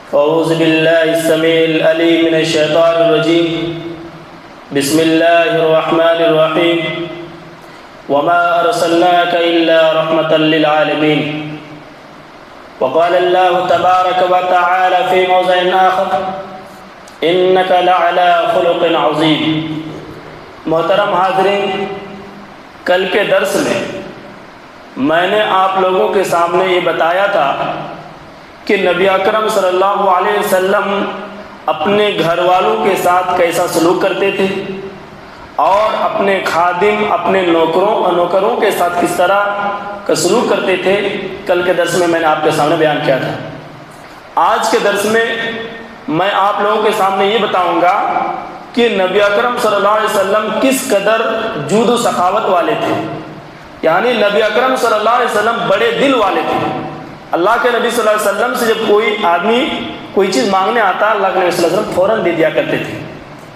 أعوذ بالله السميع العليم من الشيطان الرجيم. بسم الله الرحمن الرحيم. وما أرسلناك إلا رحمة للعالمين. وقال الله تبارك وتعالى في موضع آخر إنك لعلى خلق عظيم. محترم حاضرین، کل کے درس میں نے آپ لوگوں کے سامنے یہ بتایا تھا کہ نبی اکرم صلی اللہ علیہ وسلم اپنے گھر والوں کے ساتھ کیسا سلوک کرتے تھے اور اپنے خادم، اپنے نوکروں کے ساتھ کس طرح کا سلوک کرتے تھے. کل کے درس میں نے آپ کے سامنے بیان کیا تھا. آج کے درس میں آپ لوگوں کے سامنے یہ بتاؤں گا کہ نبی اکرم صلی اللہ علیہ وسلم کس قدر جود و سخاوت والے تھے. یعنی نبی اکرم صلی اللہ علیہ وسلم بڑے دل والے تھے. اللہ کے نبی صلی اللہ علیہ وسلم سے جب کوئی آدمی کوئی چیز مانگنے آتا، اللہ کے نبی صلی اللہ علیہ وسلم فوراً دے دیا کرتے تھے.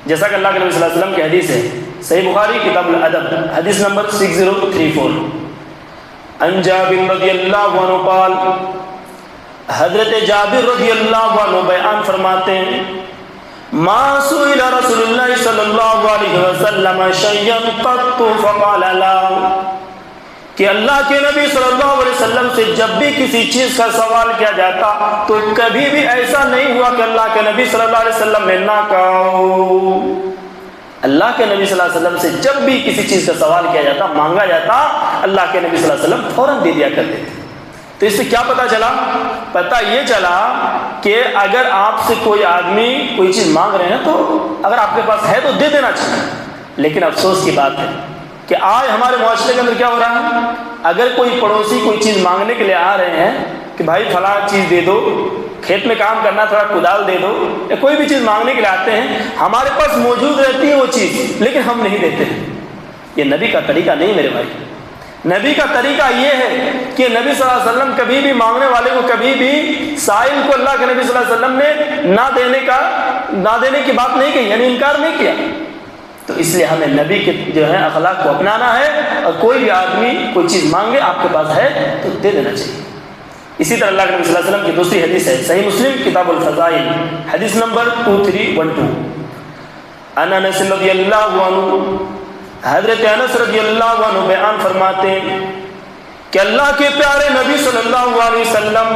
جیسا کہ اللہ کے نبی صلی اللہ علیہ وسلم کی حدیث ہے، صحیح بخاری کتاب الادب حدیث نمبر 6034. عن جابر رضی اللہ عنہ قال، حضرت جابر رضی اللہ عنہ بیان فرماتے ہیں، ما سئل رسول اللہ صلی اللہ علیہ وسلم شیئا قط فقال لا، کہ اللہ کے نبی صلی اللہ علیہ وسلم سے جب بھی کسی چیز کا سوال کیا جاتا تو کبھی بھی ایسا نہیں ہوا کہ اللہ کے نبی صلی اللہ علیہ وسلم نے نہ کہا. اللہ کے نبی صلی اللہ علیہ وسلم سے جب بھی کسی چیز کا سوال کیا جاتا، مانگا جاتا، اللہ کے نبی صلی اللہ علیہ وسلم فوراً دے دیا کرتے تھے. تو اس سے کیا پتہ چلا؟ پتہ یہ چلا کہ اگر آپ سے کوئی آدمی کوئی چیز مانگ رہے ہیں تو اگر آپ کے پاس ہے تو دے دینا چاہیے. لیکن افسوس کی بات ہے کہ آج ہمارے معاشرے کے اندر کیا ہو رہا ہے، اگر کوئی پڑوسی کوئی چیز مانگنے کے لیے آ رہے ہیں کہ بھائی فلاں چیز دے دو، کھیت میں کام کرنا تھوڑا کدال دے دو، یا کوئی بھی چیز مانگنے کے لیے آتے ہیں، ہمارے پاس موجود رہتی ہے وہ چیز لیکن ہم نہیں دیتے ہیں. یہ نبی کا طریقہ نہیں میرے بھائی. نبی کا طریقہ یہ ہے کہ نبی صلی اللہ علیہ وسلم کبھی بھی مانگنے والے کو، کبھی بھی سائل کو اللہ کے نبی صلی اللہ علیہ وسلم نے نہ دینے کی بات نہیں کہی، یعنی انکار نہیں کیا. تو اس لیے ہمیں نبی کے جو ہے اخلاق کو اپنانا ہے، اور کوئی بھی آدمی کوئی چیز مانگے آپ کے پاس ہے تو دے دینا چاہیے. اسی طرح اللہ کے نبی صلی اللہ علیہ وسلم کی دوسری حدیث ہے، صحیح مسلم کتاب الفضائل حدیث نمبر 2312. انس رضی اللہ عنہ، حضرت انس رضی اللہ عنہ بیان فرماتے ہیں کہ اللہ کے پیارے نبی صلی اللہ علیہ وسلم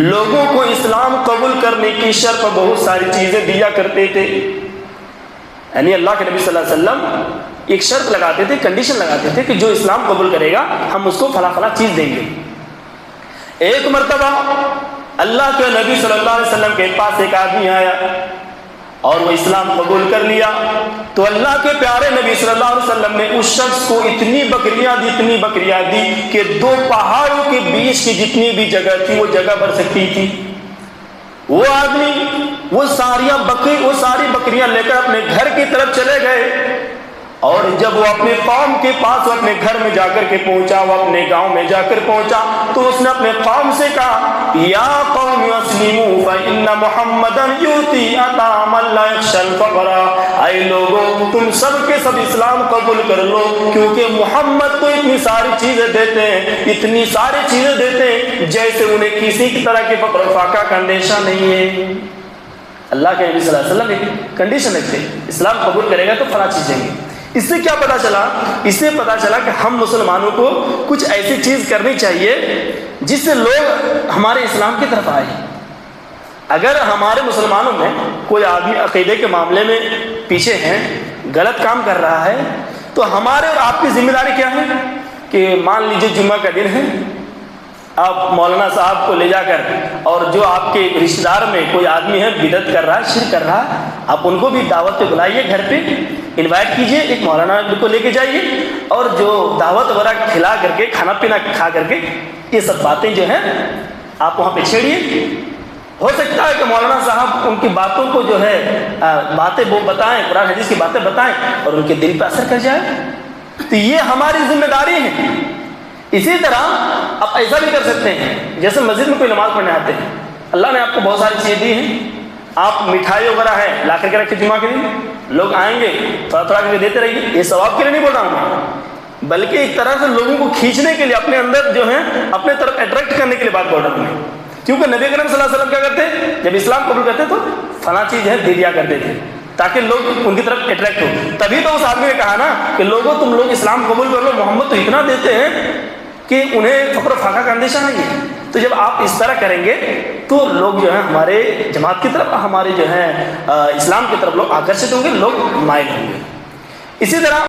لوگوں کو اسلام قبول کرنے کی شرط بہت ساری چیزیں دیا کرتے تھے. یعنی اللہ کے نبی صلی اللہ علیہ وسلم ایک شرط لگاتے تھے، کنڈیشن لگاتے تھے کہ جو اسلام قبول کرے گا ہم اس کو فلاں فلاں چیز دیں گے. ایک مرتبہ اللہ کے نبی صلی اللہ علیہ وسلم کے پاس ایک آدمی آیا اور وہ اسلام قبول کر لیا. تو اللہ کے پیارے نبی صلی اللہ علیہ وسلم نے اس شخص کو اتنی بکریاں دی کہ 2 پہاڑوں کے بیچ کی جتنی بھی جگہ تھی وہ جگہ بھر سکتی تھی. وہ آدمی وہ ساری بکریاں لے کر اپنے گھر کی طرف چلے گئے، اور جب وہ اپنے قوم کے پاس، وہ اپنے گھر میں جا کر کے پہنچا، وہ اپنے گاؤں میں جا کر پہنچا تو اس نے اپنے قوم سے کہا، یا قوم اسلموا فإن محمدا یؤتی اطعاما لا یخشى الفقر. اے لوگوں، تم سب کے سب اسلام قبول کر لو، کیونکہ محمد تو اتنی ساری چیزیں دیتے ہیں جیسے انہیں کسی کی طرح کے فقر و فاقہ کا اندیشہ نہیں ہے. اللہ کے نبی صلی اللہ علیہ وسلم ایک کنڈیشن رکھتے، اسلام قبول کرے گا تو فلاں چیز دیں گے. اس سے کیا پتا چلا؟ اس سے پتا چلا کہ ہم مسلمانوں کو کچھ ایسی چیز کرنی چاہیے جس سے لوگ ہمارے اسلام کی طرف آئے. اگر ہمارے مسلمانوں میں کوئی آدمی عقیدے کے معاملے میں پیچھے ہیں، غلط کام کر رہا ہے، تو ہمارے اور آپ کی ذمہ داری کیا ہے کہ مان لیجیے جمعہ کا دن ہے، آپ مولانا صاحب کو لے جا کر، اور جو آپ کے رشتہ دار میں کوئی آدمی ہے بدعت کر رہا ہے، شرک کر رہا ہے، آپ ان کو بھی دعوت پہ بلائیے، گھر پہ انوائٹ کیجئے، ایک مولانا کو لے کے جائیے، اور جو دعوت وغیرہ کھلا کر کے، کھانا پینا کھا کر کے، یہ سب باتیں جو ہیں آپ وہاں پہ چھیڑیے. ہو سکتا ہے کہ مولانا صاحب ان کی باتوں کو جو ہے باتیں وہ بتائیں، قرآن حدیث کی باتیں بتائیں اور ان کے دل پہ اثر کر جائے. تو یہ ہماری ذمہ داری ہے. اسی طرح آپ ایسا بھی کر سکتے ہیں، جیسے مسجد میں کوئی نماز پڑھنے آتے ہیں، اللہ نے آپ کو بہت ساری چیزیں دی ہیں، آپ مٹھائی وغیرہ ہے لا کر کے رکھے جمعہ کے دن، لوگ آئیں گے تھوڑا تھوڑا کر کے دیتے رہیے. یہ ثواب کے لیے نہیں بول رہا ہوں میں، بلکہ ایک طرح سے لوگوں کو کھینچنے کے لیے، اپنے اندر جو ہے اپنے طرف اٹریکٹ کرنے کے لیے بات بول رہا ہوں. کیونکہ نبی کریم صلی اللہ علیہ وسلم کیا کرتے؟ جب اسلام قبول کرتے تو فلاں چیز ہے دے دیا کرتے تھے تاکہ لوگ ان کی طرف اٹریکٹ ہو. تبھی تو اس آدمی نے کہا نا کہ لوگوں تم لوگ اسلام قبول کر لو، محمد تو اتنا دیتے ہیں کہ انہیں فقر و فاقہ کا اندیشہ نہیں ہے. تو جب آپ اس طرح کریں گے تو لوگ جو ہیں ہمارے جماعت کی طرف، ہمارے جو ہیں اسلام کی طرف لوگ آکرشت ہوں گے، لوگ مائل ہوں گے. اسی طرح